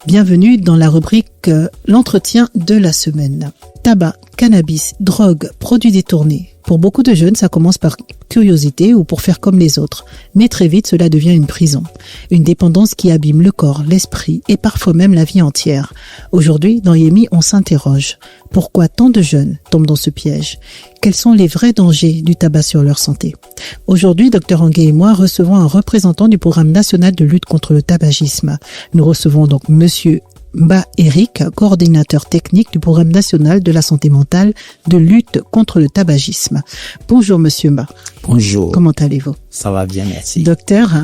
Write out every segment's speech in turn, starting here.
Bienvenue dans la rubrique l'entretien de la semaine. Tabac, cannabis, drogue, produits détournés. Pour beaucoup de jeunes, ça commence par curiosité ou pour faire comme les autres. Mais très vite, cela devient une prison. Une dépendance qui abîme le corps, l'esprit et parfois même la vie entière. Aujourd'hui, dans Yémi, on s'interroge. Pourquoi tant de jeunes tombent dans ce piège? Quels sont les vrais dangers du tabac sur leur santé? Aujourd'hui, Dr Angué et moi recevons un représentant du programme national de lutte contre le tabagisme. Nous recevons donc Monsieur Mba Eric, coordinateur technique du programme national de la santé mentale de lutte contre le tabagisme. Bonjour Monsieur Mba. Bonjour. Comment allez-vous? Ça va bien, merci. Docteur.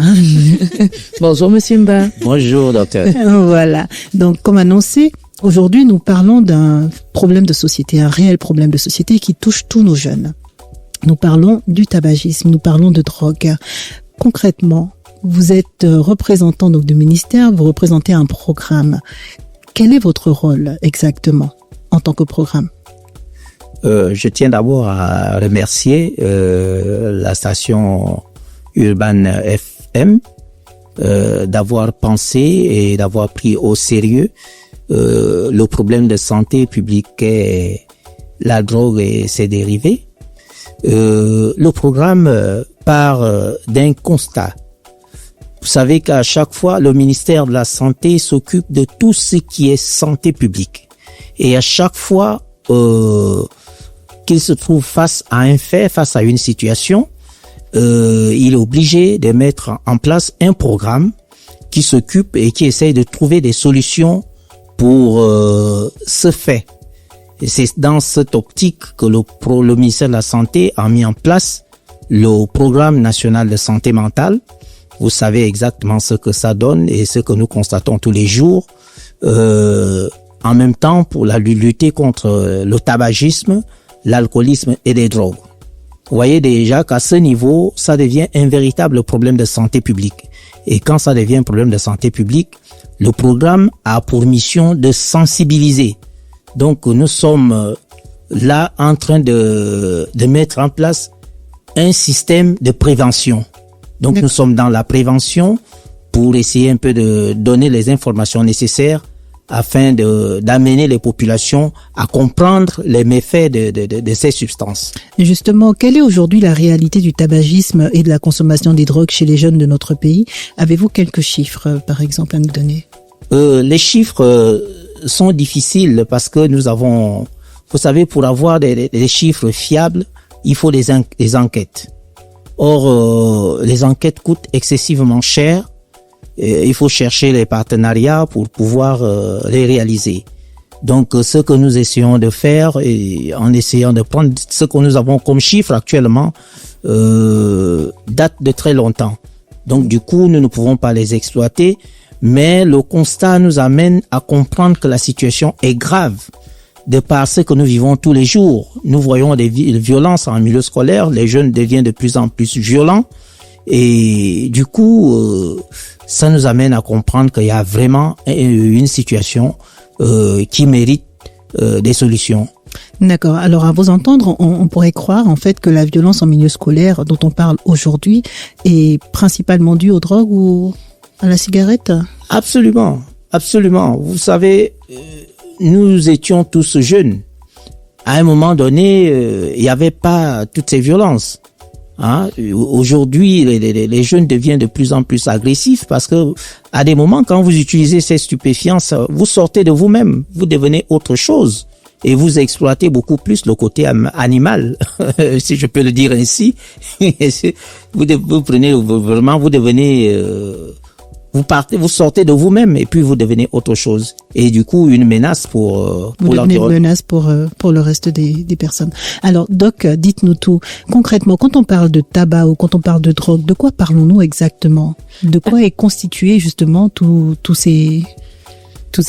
Bonjour Monsieur Mba. Bonjour docteur. Voilà. Donc comme annoncé, aujourd'hui nous parlons d'un problème de société, un réel problème de société qui touche tous nos jeunes. Nous parlons du tabagisme, nous parlons de drogue. Concrètement, vous êtes représentant donc du ministère, vous représentez un programme. Quel est votre rôle exactement en tant que programme? Je tiens d'abord à remercier la station Urban FM d'avoir pensé et d'avoir pris au sérieux le problème de santé publique qu'est la drogue et ses dérivés. Le programme part d'un constat. Vous savez qu'à chaque fois, le ministère de la Santé s'occupe de tout ce qui est santé publique. Et à chaque fois qu'il se trouve face à un fait, face à une situation, il est obligé de mettre en place un programme qui s'occupe et qui essaye de trouver des solutions pour ce fait. Et c'est dans cette optique que le ministère de la Santé a mis en place le programme national de santé mentale. Vous savez exactement ce que ça donne et ce que nous constatons tous les jours. En même temps, pour lutter contre le tabagisme, l'alcoolisme et les drogues. Vous voyez déjà qu'à ce niveau, ça devient un véritable problème de santé publique. Et quand ça devient un problème de santé publique, le programme a pour mission de sensibiliser. Donc, nous sommes là en train de mettre en place un système de prévention. Donc, nous sommes dans la prévention pour essayer un peu de donner les informations nécessaires afin d'amener les populations à comprendre les méfaits de ces substances. Et justement, quelle est aujourd'hui la réalité du tabagisme et de la consommation des drogues chez les jeunes de notre pays? Avez-vous quelques chiffres, par exemple, à nous donner? Les chiffres sont difficiles parce que nous avons, vous savez, pour avoir des chiffres fiables, il faut des enquêtes. Or, les enquêtes coûtent excessivement cher. Et il faut chercher les partenariats pour pouvoir les réaliser. Donc, ce que nous essayons de faire, et en essayant de prendre ce que nous avons comme chiffre actuellement, date de très longtemps. Donc, du coup, nous ne pouvons pas les exploiter. Mais le constat nous amène à comprendre que la situation est grave. De par ce que nous vivons tous les jours, nous voyons des violences en milieu scolaire, les jeunes deviennent de plus en plus violents et du coup, ça nous amène à comprendre qu'il y a vraiment une situation qui mérite des solutions. D'accord. Alors, à vous entendre, on pourrait croire en fait que la violence en milieu scolaire dont on parle aujourd'hui est principalement due aux drogues ou à la cigarette? Absolument, absolument. Vous savez, nous étions tous jeunes. À un moment donné, il n'y avait pas toutes ces violences. Hein? Aujourd'hui, les jeunes deviennent de plus en plus agressifs parce que à des moments, quand vous utilisez ces stupéfiants, vous sortez de vous-même, vous devenez autre chose et vous exploitez beaucoup plus le côté animal, si je peux le dire ainsi. vous prenez vraiment, vous devenez vous sortez de vous-même et puis vous devenez autre chose. Et du coup, une menace pour l'environnement. Vous devenez une menace pour le reste des personnes. Alors, Doc, dites-nous tout. Concrètement, quand on parle de tabac ou quand on parle de drogue, de quoi parlons-nous exactement? De quoi est constitué justement tous ces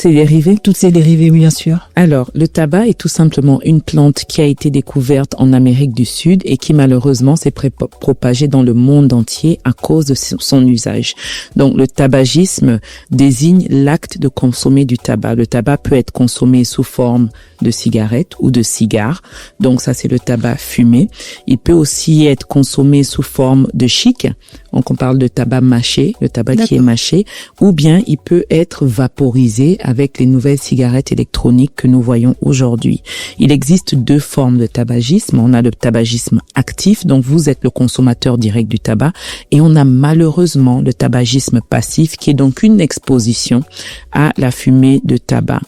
dérivés? Toutes ces dérivés, bien sûr. Alors, le tabac est tout simplement une plante qui a été découverte en Amérique du Sud et qui malheureusement s'est propagée dans le monde entier à cause de son usage. Donc, le tabagisme désigne l'acte de consommer du tabac. Le tabac peut être consommé sous forme de cigarette ou de cigare. Donc, ça, c'est le tabac fumé. Il peut aussi être consommé sous forme de chic Donc on parle de tabac mâché, le tabac qui est mâché, ou bien il peut être vaporisé avec les nouvelles cigarettes électroniques que nous voyons aujourd'hui. Il existe deux formes de tabagisme. On a le tabagisme actif, donc vous êtes le consommateur direct du tabac, et on a malheureusement le tabagisme passif, qui est donc une exposition à la fumée de tabac.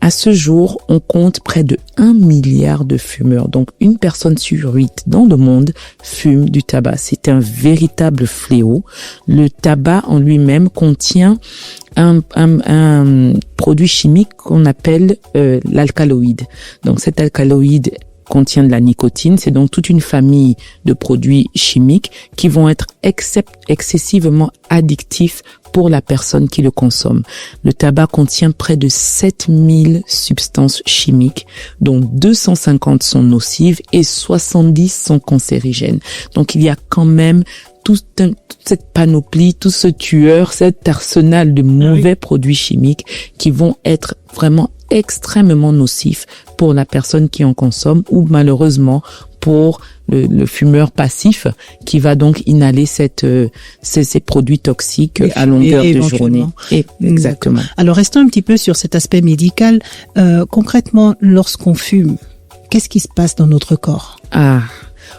À ce jour, on compte près de 1 milliard de fumeurs. Donc, une personne sur 8 dans le monde fume du tabac. C'est un véritable fléau. Le tabac en lui-même contient un produit chimique qu'on appelle l'alcaloïde. Donc, cet alcaloïde contient de la nicotine. C'est donc toute une famille de produits chimiques qui vont être excessivement addictifs pour la personne qui le consomme. Le tabac contient près de 7000 substances chimiques, dont 250 sont nocives et 70 sont cancérigènes. Donc il y a quand même toute cette panoplie, tout ce tueur, cet arsenal de mauvais produits chimiques qui vont être vraiment extrêmement nocifs pour la personne qui en consomme, ou malheureusement pour le fumeur passif qui va donc inhaler ces produits toxiques à longueur de journée. Exactement. Alors restons un petit peu sur cet aspect médical. Concrètement, lorsqu'on fume, qu'est-ce qui se passe dans notre corps?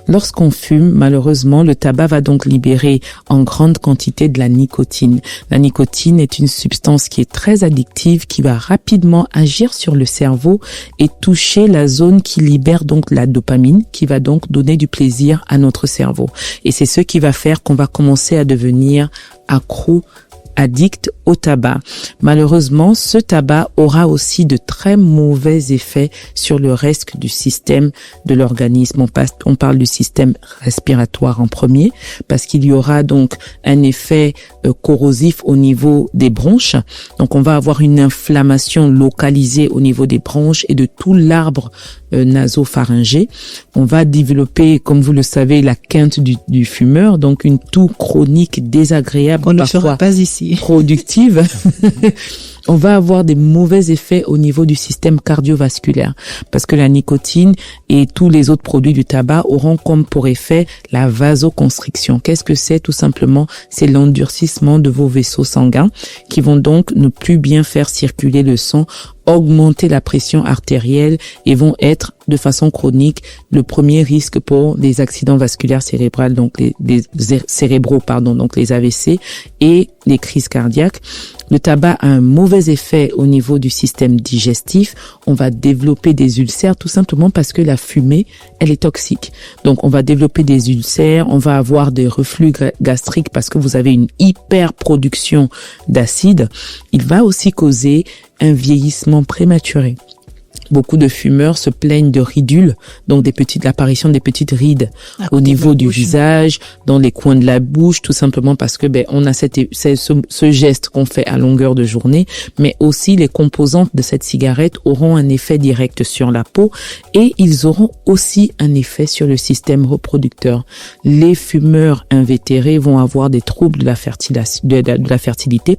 Lorsqu'on fume, malheureusement, le tabac va donc libérer en grande quantité de la nicotine. La nicotine est une substance qui est très addictive, qui va rapidement agir sur le cerveau et toucher la zone qui libère donc la dopamine, qui va donc donner du plaisir à notre cerveau. Et c'est ce qui va faire qu'on va commencer à devenir accro, addict au tabac. Malheureusement, ce tabac aura aussi de très mauvais effets sur le reste du système de l'organisme. On parle du système respiratoire en premier, parce qu'il y aura donc un effet corrosif au niveau des bronches. Donc on va avoir une inflammation localisée au niveau des bronches et de tout l'arbre nasopharyngé. On va développer, comme vous le savez, la quinte du fumeur, donc une toux chronique désagréable. On ne fera pas ici. Productive. On va avoir des mauvais effets au niveau du système cardiovasculaire, parce que la nicotine et tous les autres produits du tabac auront comme pour effet la vasoconstriction. Qu'est-ce que c'est? Tout simplement, c'est l'endurcissement de vos vaisseaux sanguins qui vont donc ne plus bien faire circuler le sang, augmenter la pression artérielle et vont être de façon chronique le premier risque pour les accidents vasculaires cérébraux, donc les cérébraux, donc les AVC et les crises cardiaques. Le tabac a un mauvais effet au niveau du système digestif. On va développer des ulcères tout simplement parce que la fumée, elle est toxique. Donc on va développer des ulcères, on va avoir des reflux gastriques parce que vous avez une hyperproduction d'acide. Il va aussi causer un vieillissement prématuré. Beaucoup de fumeurs se plaignent de ridules, donc l'apparition des petites rides au niveau du visage, dans les coins de la bouche, tout simplement parce que on a ce geste qu'on fait à longueur de journée, mais aussi les composantes de cette cigarette auront un effet direct sur la peau et ils auront aussi un effet sur le système reproducteur. Les fumeurs invétérés vont avoir des troubles de la fertilité,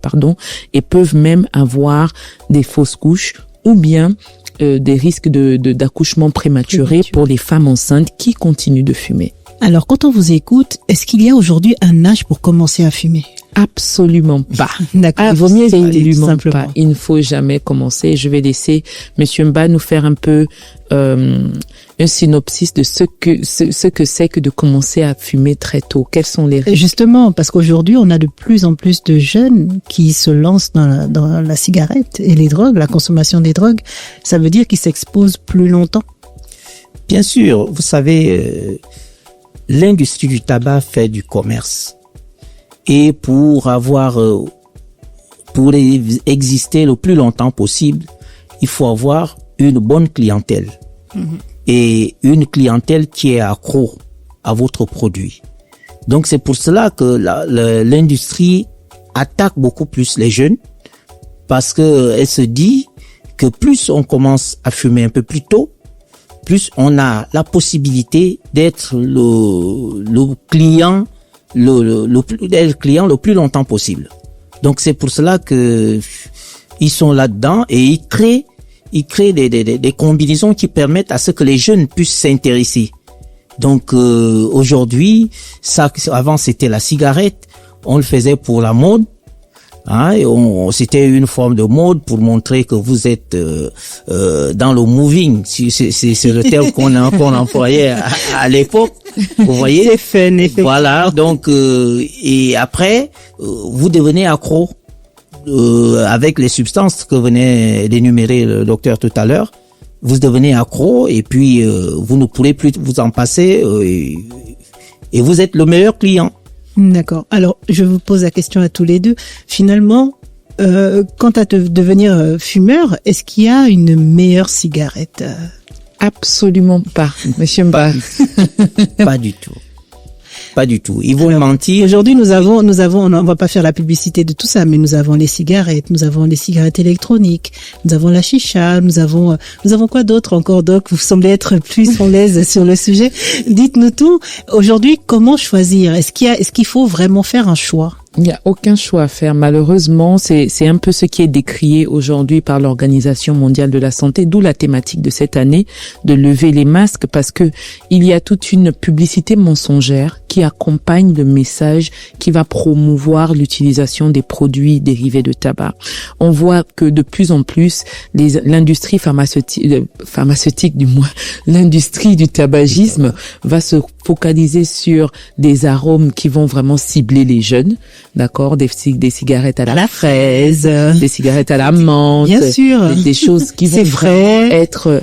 et peuvent même avoir des fausses couches ou bien des risques d'accouchement prématuré pour les femmes enceintes qui continuent de fumer. Alors, quand on vous écoute, est-ce qu'il y a aujourd'hui un âge pour commencer à fumer? Absolument pas. D'accord. Il vaut mieux absolument pas. Il ne faut jamais commencer. Je vais laisser Monsieur Mba nous faire un peu un synopsis de ce que c'est que de commencer à fumer très tôt. Quels sont les risques? Justement, parce qu'aujourd'hui, on a de plus en plus de jeunes qui se lancent dans la cigarette et les drogues, la consommation des drogues. Ça veut dire qu'ils s'exposent plus longtemps? Bien sûr, vous savez, l'industrie du tabac fait du commerce. Et pour exister le plus longtemps possible, il faut avoir une bonne clientèle. Et une clientèle qui est accro à votre produit. Donc c'est pour cela que l'industrie attaque beaucoup plus les jeunes, parce que elle se dit que plus on commence à fumer un peu plus tôt, plus on a la possibilité d'être le client le plus longtemps possible. Donc c'est pour cela que ils sont là-dedans et ils créent des combinaisons qui permettent à ce que les jeunes puissent s'intéresser. Donc aujourd'hui, avant c'était la cigarette, on le faisait pour la mode. Hein, et c'était une forme de mode pour montrer que vous êtes dans le moving. C'est le terme qu'on employait à l'époque. Vous voyez. C'est fun, effectivement. Voilà. Donc et après, vous devenez accro avec les substances que venait d'énumérer le docteur tout à l'heure. Vous devenez accro et puis vous ne pourrez plus vous en passer et vous êtes le meilleur client. D'accord. Alors, je vous pose la question à tous les deux. Finalement, quant à devenir fumeur, est-ce qu'il y a une meilleure cigarette? Absolument pas, monsieur Mba. Pas du tout. Pas du tout. Ils vont mentir. Aujourd'hui, nous avons, on va pas faire la publicité de tout ça, mais nous avons les cigarettes, nous avons les cigarettes électroniques, nous avons la chicha, nous avons quoi d'autre encore, Doc? Vous semblez être plus à l'aise sur le sujet. Dites-nous tout. Aujourd'hui, comment choisir? Est-ce qu'il faut vraiment faire un choix? Il n'y a aucun choix à faire. Malheureusement, c'est un peu ce qui est décrié aujourd'hui par l'Organisation mondiale de la santé, d'où la thématique de cette année, de lever les masques, parce que il y a toute une publicité mensongère qui accompagne le message qui va promouvoir l'utilisation des produits dérivés de tabac. On voit que de plus en plus, l'industrie pharmaceutique du moins, l'industrie du tabagisme va se focaliser sur des arômes qui vont vraiment cibler les jeunes. D'accord, des cigarettes à la fraise, des cigarettes à la menthe, bien sûr, des choses qui vont vraiment être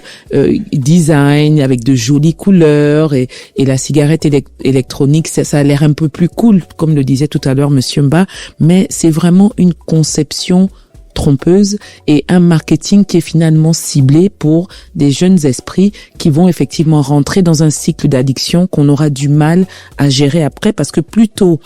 design avec de jolies couleurs et la cigarette électronique, ça a l'air un peu plus cool, comme le disait tout à l'heure Monsieur Mba, mais c'est vraiment une conception trompeuse et un marketing qui est finalement ciblé pour des jeunes esprits qui vont effectivement rentrer dans un cycle d'addiction qu'on aura du mal à gérer après, parce que plus tôt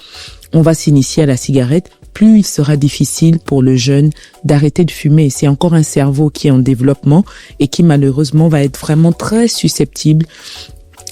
on va s'initier à la cigarette, plus il sera difficile pour le jeune d'arrêter de fumer. C'est encore un cerveau qui est en développement et qui malheureusement va être vraiment très susceptible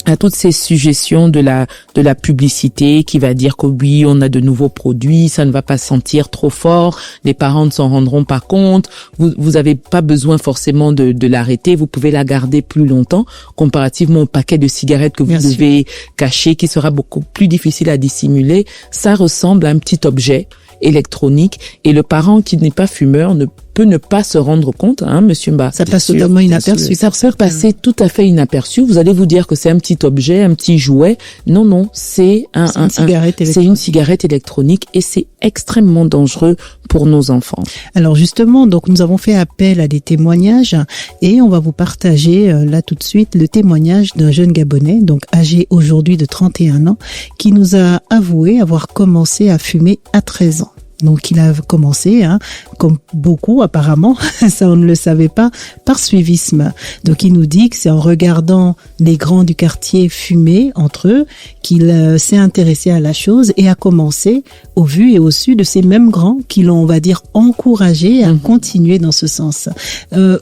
à toutes ces suggestions de la publicité qui va dire que oui, on a de nouveaux produits, ça ne va pas sentir trop fort, les parents ne s'en rendront pas compte, vous avez pas besoin forcément de l'arrêter, vous pouvez la garder plus longtemps comparativement au paquet de cigarettes que vous devez cacher, qui sera beaucoup plus difficile à dissimuler. Ça ressemble à un petit objet électronique et le parent qui n'est pas fumeur ne peut ne pas se rendre compte, hein, Monsieur Mba. Ça passe totalement inaperçu. Ça peut passer tout à fait inaperçu. Vous allez vous dire que c'est un petit objet, un petit jouet. Non, c'est une cigarette électronique et c'est extrêmement dangereux pour nos enfants. Alors justement, donc nous avons fait appel à des témoignages et on va vous partager là tout de suite le témoignage d'un jeune Gabonais, donc âgé aujourd'hui de 31 ans, qui nous a avoué avoir commencé à fumer à 13 ans. Donc il a commencé, comme beaucoup apparemment, ça on ne le savait pas, par suivisme. Donc il nous dit que c'est en regardant les grands du quartier fumer entre eux qu'il s'est intéressé à la chose et a commencé au vu et au su de ces mêmes grands qui l'ont, on va dire, encouragé à continuer dans ce sens.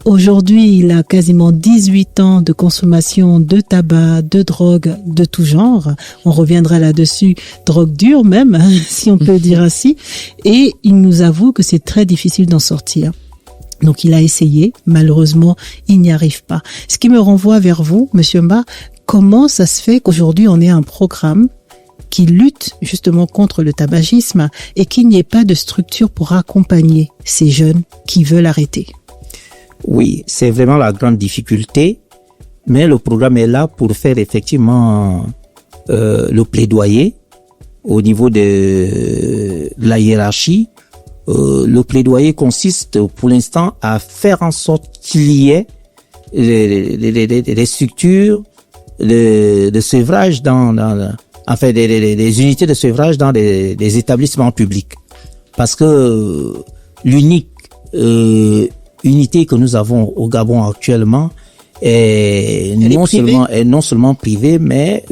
Aujourd'hui, il a quasiment 18 ans de consommation de tabac, de drogue, de tout genre. On reviendra là-dessus, drogue dure même, si on peut dire ainsi. Et il nous avoue que c'est très difficile d'en sortir. Donc il a essayé, malheureusement, il n'y arrive pas. Ce qui me renvoie vers vous, Monsieur Mba, comment ça se fait qu'aujourd'hui on ait un programme qui lutte justement contre le tabagisme et qu'il n'y ait pas de structure pour accompagner ces jeunes qui veulent arrêter? Oui, c'est vraiment la grande difficulté, mais le programme est là pour faire effectivement le plaidoyer au niveau de la hiérarchie. Le plaidoyer consiste pour l'instant à faire en sorte qu'il y ait des structures de sevrage des unités de sevrage dans des établissements publics. Parce que l'unique unité que nous avons au Gabon actuellement est non seulement privée, mais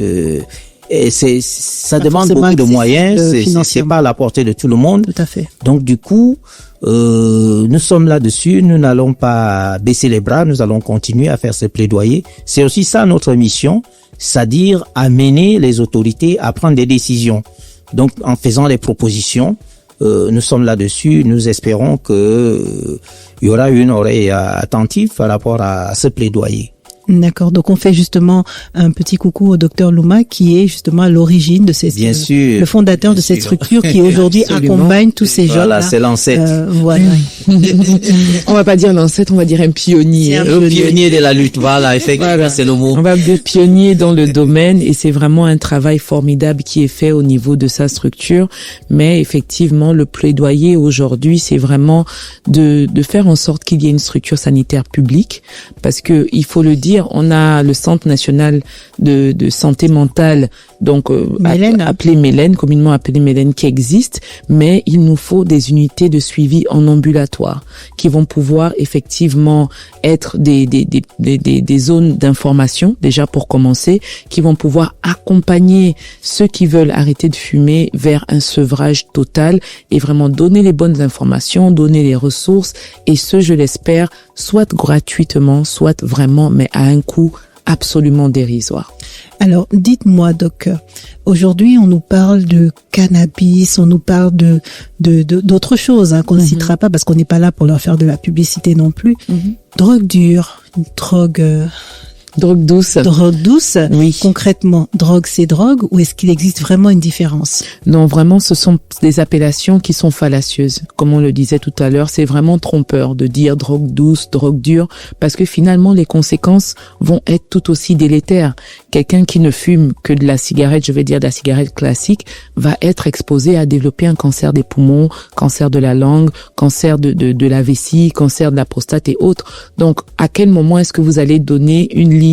ça demande beaucoup de moyens, c'est pas à la portée de tout le monde. Tout à fait. Donc du coup, nous sommes là-dessus, nous n'allons pas baisser les bras, nous allons continuer à faire ce plaidoyer. C'est aussi ça notre mission, c'est-à-dire amener les autorités à prendre des décisions. Donc en faisant des propositions, nous sommes là-dessus, nous espérons que il y aura une oreille attentive par rapport à ce plaidoyer. D'accord. Donc, on fait justement un petit coucou au docteur Louma, qui est justement à l'origine de cette, Bien sûr, le fondateur bien de cette sûr. structure qui aujourd'hui accompagne tous ces gens. Voilà, c'est l'ancêtre. Voilà. On va pas dire l'ancêtre, on va dire un pionnier. C'est un Le pionnier de la lutte, voilà, effectivement, Voilà. c'est le mot. On va dire pionnier dans le domaine et c'est vraiment un travail formidable qui est fait au niveau de sa structure. Mais effectivement, le plaidoyer aujourd'hui, c'est vraiment de faire en sorte qu'il y ait une structure sanitaire publique, parce que il faut le dire, on a le Centre national de santé mentale, donc Mélène. appelé Mélène, communément appelé Mélène, qui existe, mais il nous faut des unités de suivi en ambulatoire qui vont pouvoir effectivement être des zones d'information, déjà pour commencer, qui vont pouvoir accompagner ceux qui veulent arrêter de fumer vers un sevrage total et vraiment donner les bonnes informations, donner les ressources, et ce, je l'espère, soit gratuitement, soit vraiment, mais à un coût absolument dérisoire. Alors, dites-moi, Doc, aujourd'hui, on nous parle de cannabis, on nous parle d'autres choses, qu'on ne citera pas parce qu'on n'est pas là pour leur faire de la publicité non plus. Drogue dure, Drogue douce. drogue douce. Oui. Concrètement, drogue, c'est drogue, ou est-ce qu'il existe vraiment une différence? Non, vraiment, ce sont des appellations qui sont fallacieuses. Comme on le disait tout à l'heure, c'est vraiment trompeur de dire drogue douce, drogue dure, parce que finalement, les conséquences vont être tout aussi délétères. Quelqu'un qui ne fume que de la cigarette, je vais dire de la cigarette classique, va être exposé à développer un cancer des poumons, cancer de la langue, cancer de la vessie, cancer de la prostate et autres. Donc, à quel moment est-ce que vous allez donner une ligne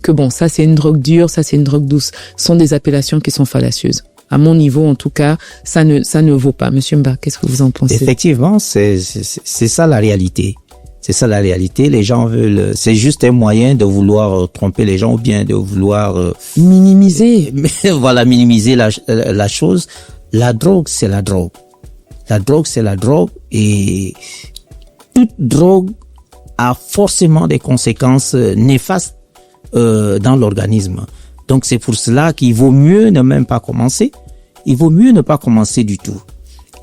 que bon, ça c'est une drogue dure, ça c'est une drogue douce? Ce sont des appellations qui sont fallacieuses. À mon niveau, en tout cas, ça ne vaut pas. Monsieur Mba, qu'est-ce que vous en pensez? Effectivement, c'est ça la réalité. C'est ça la réalité. Les gens veulent, c'est juste un moyen de vouloir tromper les gens ou bien de vouloir minimiser. Voilà, minimiser la chose. La drogue, c'est la drogue. La drogue, c'est la drogue, et toute drogue a forcément des conséquences néfastes dans l'organisme. Donc c'est pour cela qu'il vaut mieux ne même pas commencer. Il vaut mieux ne pas commencer du tout.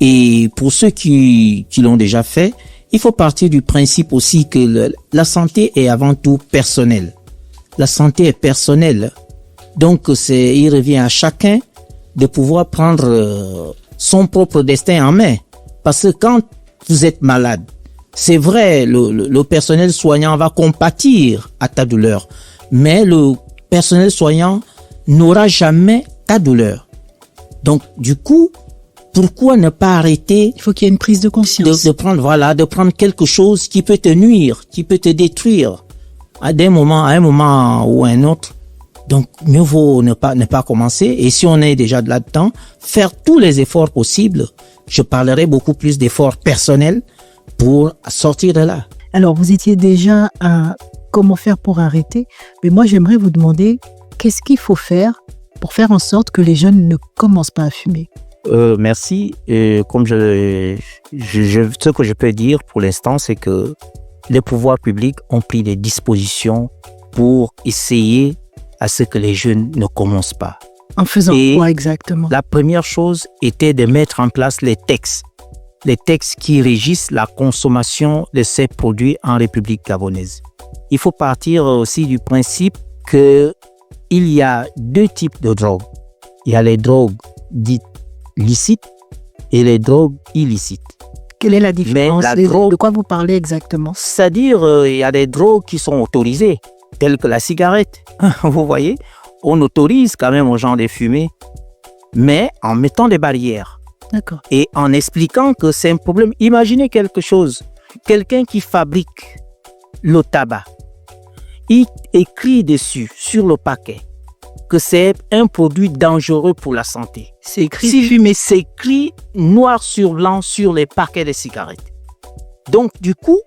Et pour ceux qui l'ont déjà fait, il faut partir du principe aussi que la santé est avant tout personnelle. La santé est personnelle. Donc il revient à chacun de pouvoir prendre son propre destin en main. Parce que quand vous êtes malade, c'est vrai, le personnel soignant va compatir à ta douleur, mais le personnel soignant n'aura jamais ta douleur. Donc, du coup, pourquoi ne pas arrêter? Il faut qu'il y ait une prise de conscience. De prendre quelque chose qui peut te nuire, qui peut te détruire à un moment ou à un autre. Donc, mieux vaut ne pas commencer. Et si on est déjà là-dedans, faire tous les efforts possibles. Je parlerai beaucoup plus d'efforts personnels pour sortir de là. Alors, vous étiez déjà à comment faire pour arrêter, mais moi, j'aimerais vous demander qu'est-ce qu'il faut faire pour faire en sorte que les jeunes ne commencent pas à fumer? Merci. Comme ce que je peux dire pour l'instant, c'est que les pouvoirs publics ont pris des dispositions pour essayer à ce que les jeunes ne commencent pas. En faisant quoi exactement? La première chose était de mettre en place les textes qui régissent la consommation de ces produits en République gabonaise. Il faut partir aussi du principe que il y a deux types de drogues. Il y a les drogues dites licites et les drogues illicites. Quelle est la différence? De quoi vous parlez exactement? C'est-à-dire, il y a des drogues qui sont autorisées, telles que la cigarette. Vous voyez, on autorise quand même aux gens de fumer, mais en mettant des barrières. D'accord. Et en expliquant que c'est un problème. Imaginez quelque chose. Quelqu'un qui fabrique le tabac, il écrit dessus, sur le paquet, que c'est un produit dangereux pour la santé. C'est écrit fumer. C'est écrit noir sur blanc sur les paquets de cigarettes. Donc, du coup,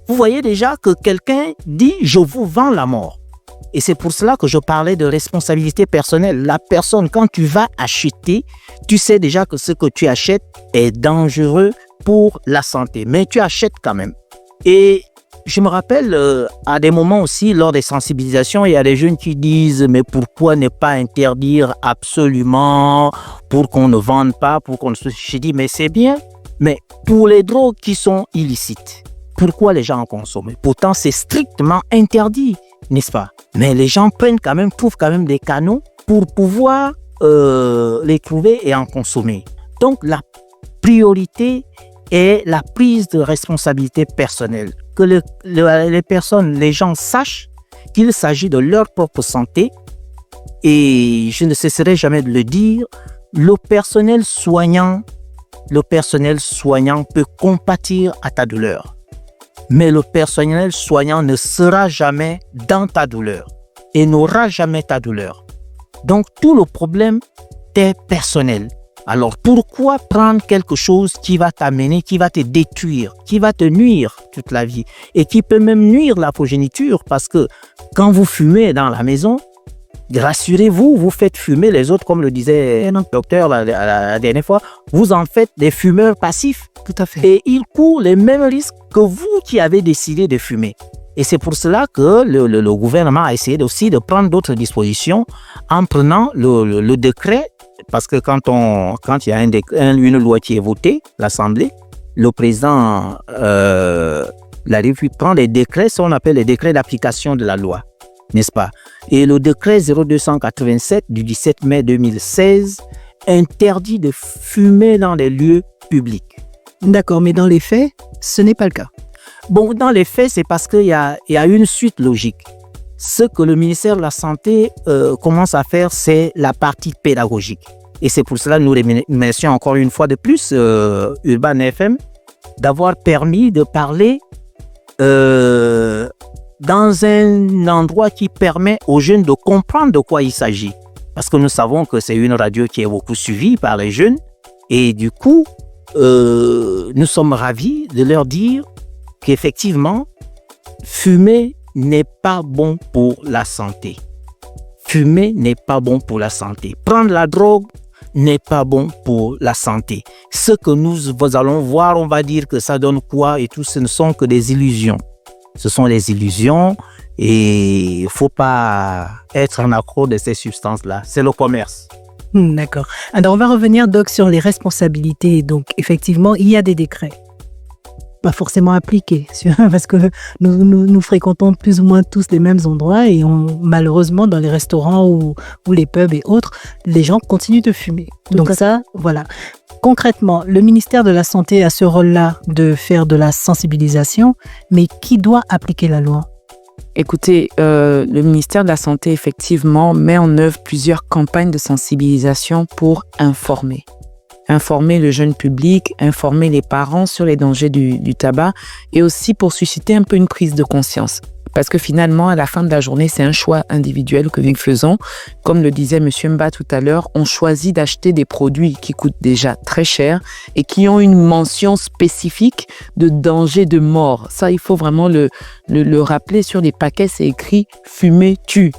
vous voyez déjà que quelqu'un dit « je vous vends la mort ». Et c'est pour cela que je parlais de responsabilité personnelle. La personne, quand tu vas acheter, tu sais déjà que ce que tu achètes est dangereux pour la santé. Mais tu achètes quand même. Et je me rappelle à des moments aussi, lors des sensibilisations, il y a des jeunes qui disent « mais pourquoi ne pas interdire absolument pour qu'on ne vende pas, pour qu'on ne se... » J'ai dit « mais c'est bien, mais pour les drogues qui sont illicites, pourquoi les gens en consomment? Pourtant, c'est strictement interdit. n'est-ce pas? Mais les gens trouvent quand même des canaux pour pouvoir les trouver et en consommer. Donc, la priorité est la prise de responsabilité personnelle. Que les gens sachent qu'il s'agit de leur propre santé. Et je ne cesserai jamais de le dire, le personnel soignant peut compatir à ta douleur. Mais le personnel soignant ne sera jamais dans ta douleur et n'aura jamais ta douleur. Donc, tout le problème est personnel. Alors, pourquoi prendre quelque chose qui va t'amener, qui va te détruire, qui va te nuire toute la vie et qui peut même nuire la progéniture? Parce que quand vous fumez dans la maison, rassurez-vous, vous faites fumer les autres, comme le disait le docteur la dernière fois, vous en faites des fumeurs passifs. Tout à fait. Et ils courent les mêmes risques que vous qui avez décidé de fumer. Et c'est pour cela que le gouvernement a essayé aussi de prendre d'autres dispositions en prenant le décret, parce que quand il y a une loi qui est votée, l'Assemblée, le président la République prend les décrets, ce qu'on appelle les décrets d'application de la loi, n'est-ce pas? Et le décret 0287 du 17 mai 2016 interdit de fumer dans les lieux publics. D'accord, mais dans les faits, ce n'est pas le cas. Bon, dans les faits, c'est parce qu'il y a une suite logique. Ce que le ministère de la Santé commence à faire, c'est la partie pédagogique. Et c'est pour cela que nous remercions encore une fois de plus Urban FM d'avoir permis de parler dans un endroit qui permet aux jeunes de comprendre de quoi il s'agit. Parce que nous savons que c'est une radio qui est beaucoup suivie par les jeunes. Et du coup, nous sommes ravis de leur dire qu'effectivement, fumer n'est pas bon pour la santé. Fumer n'est pas bon pour la santé. Prendre la drogue n'est pas bon pour la santé. Ce que nous allons voir, on va dire que ça donne quoi et tout, ce ne sont que des illusions. Ce sont des illusions et il ne faut pas être en accro de ces substances-là. C'est le commerce. D'accord. Alors, on va revenir, Doc, sur les responsabilités. Donc, effectivement, il y a des décrets. Pas forcément appliqués, parce que nous fréquentons plus ou moins tous les mêmes endroits et malheureusement, dans les restaurants ou les pubs et autres, les gens continuent de fumer. Donc ça, voilà. Concrètement, le ministère de la Santé a ce rôle-là de faire de la sensibilisation, mais qui doit appliquer la loi? Écoutez, le ministère de la Santé, effectivement, met en œuvre plusieurs campagnes de sensibilisation pour informer le jeune public, informer les parents sur les dangers du tabac et aussi pour susciter un peu une prise de conscience. Parce que finalement, à la fin de la journée, c'est un choix individuel que nous faisons. Comme le disait M. Mba tout à l'heure, on choisit d'acheter des produits qui coûtent déjà très cher et qui ont une mention spécifique de danger de mort. Ça, il faut vraiment le rappeler. Sur les paquets, c'est écrit « Fumer tue ».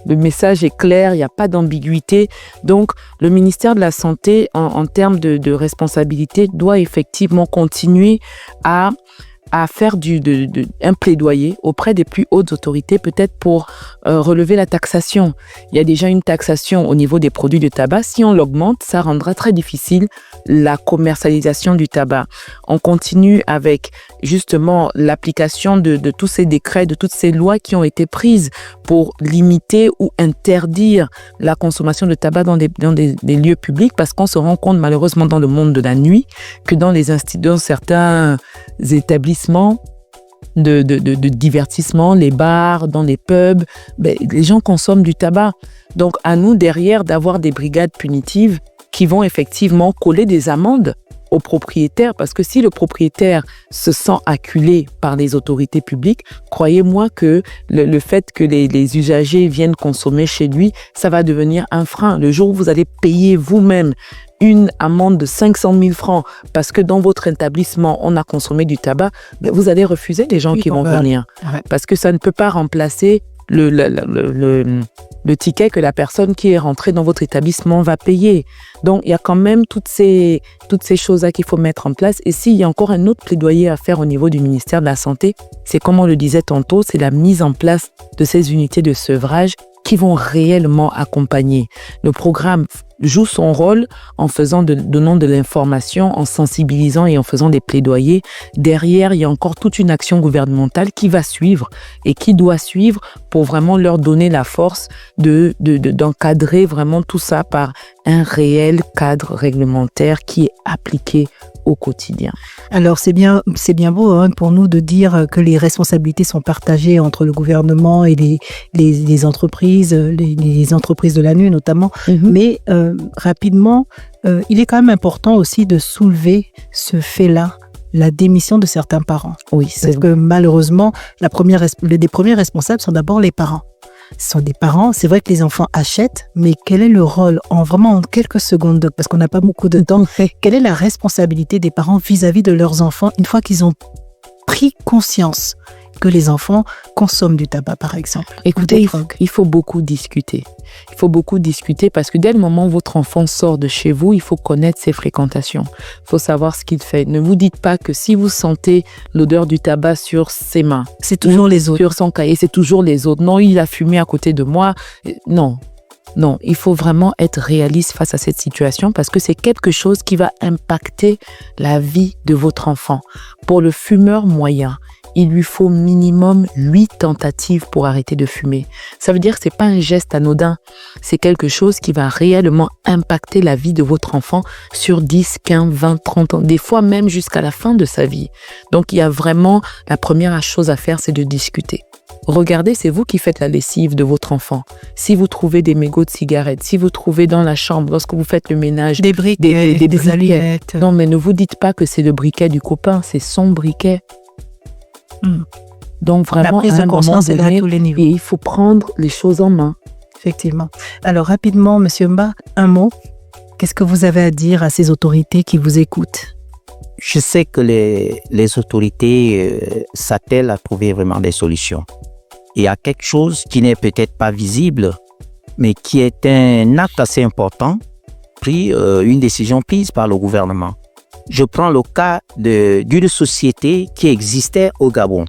Le message est clair, il n'y a pas d'ambiguïté. Donc, le ministère de la Santé, en termes de responsabilité, doit effectivement continuer à faire un plaidoyer auprès des plus hautes autorités, peut-être pour relever la taxation. Il y a déjà une taxation au niveau des produits de tabac. Si on l'augmente, ça rendra très difficile la commercialisation du tabac. On continue avec justement l'application de tous ces décrets, de toutes ces lois qui ont été prises pour limiter ou interdire la consommation de tabac dans des lieux publics, parce qu'on se rend compte malheureusement dans le monde de la nuit que dans certains établissements de divertissement, les bars, dans les pubs, les gens consomment du tabac. Donc à nous derrière d'avoir des brigades punitives qui vont effectivement coller des amendes aux propriétaires, parce que si le propriétaire se sent acculé par les autorités publiques, croyez-moi que le fait que les usagers viennent consommer chez lui, ça va devenir un frein. Le jour où vous allez payer vous-même une amende de 500 000 francs parce que dans votre établissement, on a consommé du tabac, vous allez refuser les gens qui vont venir. Ouais. Parce que ça ne peut pas remplacer le ticket que la personne qui est rentrée dans votre établissement va payer. Donc, il y a quand même toutes ces choses-là qu'il faut mettre en place. Et s'il y a encore un autre plaidoyer à faire au niveau du ministère de la Santé, c'est comme on le disait tantôt, c'est la mise en place de ces unités de sevrage qui vont réellement accompagner. Le programme joue son rôle en donnant de l'information, en sensibilisant et en faisant des plaidoyers. Derrière, il y a encore toute une action gouvernementale qui va suivre et qui doit suivre pour vraiment leur donner la force d'encadrer vraiment tout ça par un réel cadre réglementaire qui est appliqué au quotidien. Alors c'est bien beau pour nous de dire que les responsabilités sont partagées entre le gouvernement et les entreprises, les entreprises de l'ANU notamment, mais rapidement, il est quand même important aussi de soulever ce fait-là, la démission de certains parents. Oui, c'est parce que malheureusement, les premiers responsables sont d'abord les parents. Ce sont des parents, c'est vrai que les enfants achètent, mais quel est le rôle en quelques secondes, parce qu'on n'a pas beaucoup de temps, quelle est la responsabilité des parents vis-à-vis de leurs enfants une fois qu'ils ont pris conscience que les enfants consomment du tabac, par exemple? Écoutez, il faut beaucoup discuter. Il faut beaucoup discuter parce que dès le moment où votre enfant sort de chez vous, il faut connaître ses fréquentations. Il faut savoir ce qu'il fait. Ne vous dites pas que si vous sentez l'odeur du tabac sur ses mains, c'est toujours les autres. Sur son cahier, c'est toujours les autres. Non, il a fumé à côté de moi. Non, il faut vraiment être réaliste face à cette situation parce que c'est quelque chose qui va impacter la vie de votre enfant. Pour le fumeur moyen, il lui faut minimum 8 tentatives pour arrêter de fumer. Ça veut dire que c'est pas un geste anodin. C'est quelque chose qui va réellement impacter la vie de votre enfant sur 10, 15, 20, 30 ans, des fois même jusqu'à la fin de sa vie. Donc, il y a vraiment, la première chose à faire, c'est de discuter. Regardez, c'est vous qui faites la lessive de votre enfant. Si vous trouvez des mégots de cigarettes, si vous trouvez dans la chambre, lorsque vous faites le ménage, des briquets, des allumettes. Non, mais ne vous dites pas que c'est le briquet du copain, c'est son briquet. Donc vraiment, la prise de conscience est à tous les niveaux. Et il faut prendre les choses en main. Effectivement. Alors rapidement, Monsieur Mba, un mot. Qu'est-ce que vous avez à dire à ces autorités qui vous écoutent? Je sais que les autorités s'attellent à trouver vraiment des solutions. Il y a quelque chose qui n'est peut-être pas visible, mais qui est un acte assez important, une décision prise par le gouvernement. Je prends le cas d'une société qui existait au Gabon,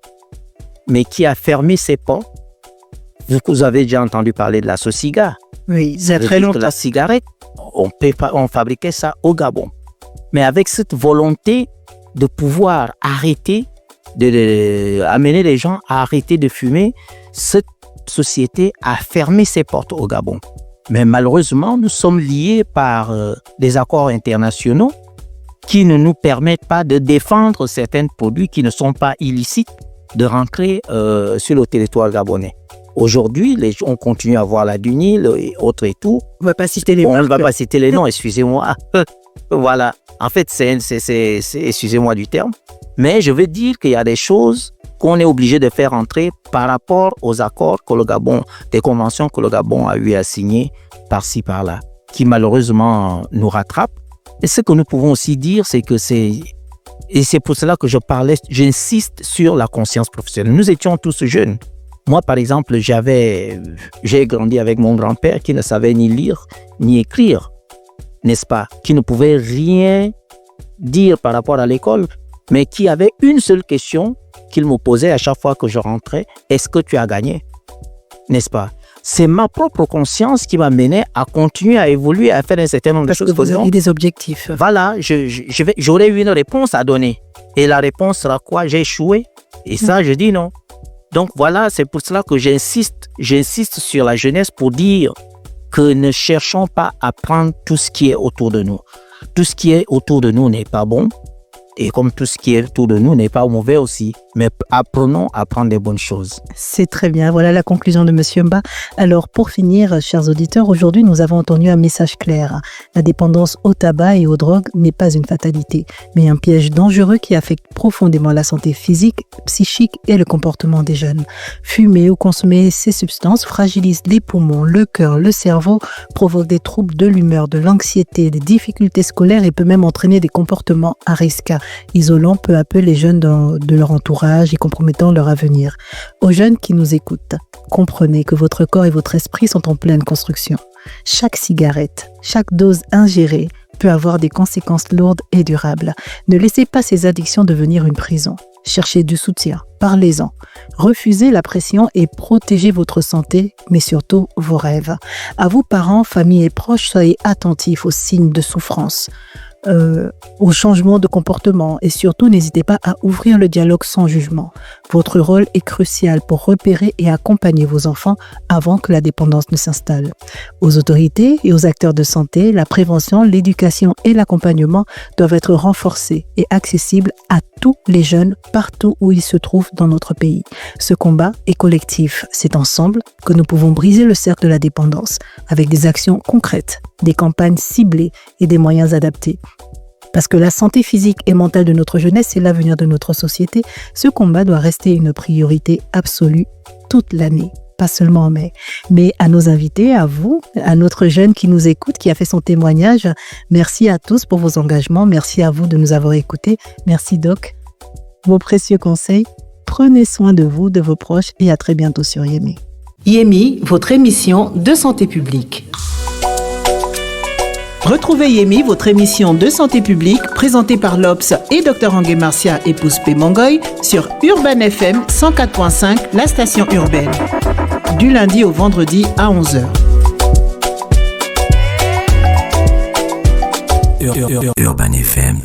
mais qui a fermé ses portes. Vous avez déjà entendu parler de la Sosiga. Oui, c'est très longtemps. La cigarette, on fabriquait ça au Gabon. Mais avec cette volonté de pouvoir arrêter, amener les gens à arrêter de fumer, cette société a fermé ses portes au Gabon. Mais malheureusement, nous sommes liés par des accords internationaux qui ne nous permettent pas de défendre certains produits qui ne sont pas illicites de rentrer sur le territoire gabonais. Aujourd'hui, on continue à voir la Dunil et autres et tout. On ne va pas citer les noms. On ne va pas citer les noms, excusez-moi. Voilà. En fait, excusez-moi du terme. Mais je veux dire qu'il y a des choses qu'on est obligé de faire entrer par rapport aux accords que le Gabon, des conventions que le Gabon a eu à signer par-ci, par-là, qui malheureusement nous rattrapent. Et ce que nous pouvons aussi dire, c'est que et c'est pour cela que j'insiste sur la conscience professionnelle. Nous étions tous jeunes. Moi, par exemple, j'ai grandi avec mon grand-père qui ne savait ni lire ni écrire, n'est-ce pas? Qui ne pouvait rien dire par rapport à l'école, mais qui avait une seule question qu'il me posait à chaque fois que je rentrais. Est-ce que tu as gagné? N'est-ce pas? C'est ma propre conscience qui m'a mené à continuer à évoluer, à faire un certain nombre de choses. Parce que vous avez des objectifs. Voilà, j'aurais eu une réponse à donner. Et la réponse sera quoi? J'ai échoué. Et ça, je dis non. Donc voilà, c'est pour cela que j'insiste sur la jeunesse pour dire que ne cherchons pas à prendre tout ce qui est autour de nous. Tout ce qui est autour de nous n'est pas bon. Et comme tout ce qui est autour de nous n'est pas mauvais aussi, mais apprenons à prendre des bonnes choses. C'est très bien, voilà la conclusion de Monsieur Mba. Alors pour finir, chers auditeurs, aujourd'hui nous avons entendu un message clair. La dépendance au tabac et aux drogues n'est pas une fatalité, mais un piège dangereux qui affecte profondément la santé physique, psychique et le comportement des jeunes. Fumer ou consommer ces substances fragilise les poumons, le cœur, le cerveau, provoque des troubles de l'humeur, de l'anxiété, des difficultés scolaires et peut même entraîner des comportements à risque. isolant peu à peu les jeunes de leur entourage et compromettant leur avenir. Aux jeunes qui nous écoutent, comprenez que votre corps et votre esprit sont en pleine construction. Chaque cigarette, chaque dose ingérée peut avoir des conséquences lourdes et durables. Ne laissez pas ces addictions devenir une prison. Cherchez du soutien, parlez-en. Refusez la pression et protégez votre santé, mais surtout vos rêves. À vous parents, familles et proches, soyez attentifs aux signes de souffrance, aux changements de comportement et surtout n'hésitez pas à ouvrir le dialogue sans jugement. Votre rôle est crucial pour repérer et accompagner vos enfants avant que la dépendance ne s'installe. Aux autorités et aux acteurs de santé, la prévention, l'éducation et l'accompagnement doivent être renforcés et accessibles à tous les jeunes partout où ils se trouvent dans notre pays. Ce combat est collectif. C'est ensemble que nous pouvons briser le cercle de la dépendance avec des actions concrètes, des campagnes ciblées et des moyens adaptés. Parce que la santé physique et mentale de notre jeunesse, c'est l'avenir de notre société, ce combat doit rester une priorité absolue toute l'année, pas seulement en mai. Mais à nos invités, à vous, à notre jeune qui nous écoute, qui a fait son témoignage, merci à tous pour vos engagements, merci à vous de nous avoir écoutés, merci Doc. Vos précieux conseils, prenez soin de vous, de vos proches et à très bientôt sur Yémi. Yémi, votre émission de santé publique. Retrouvez Yémi, votre émission de santé publique, présentée par l'Obs et Dr Angué Marcia et Pouspé Mongoy sur Urban FM 104.5, la station urbaine. Du lundi au vendredi à 11h. Urban FM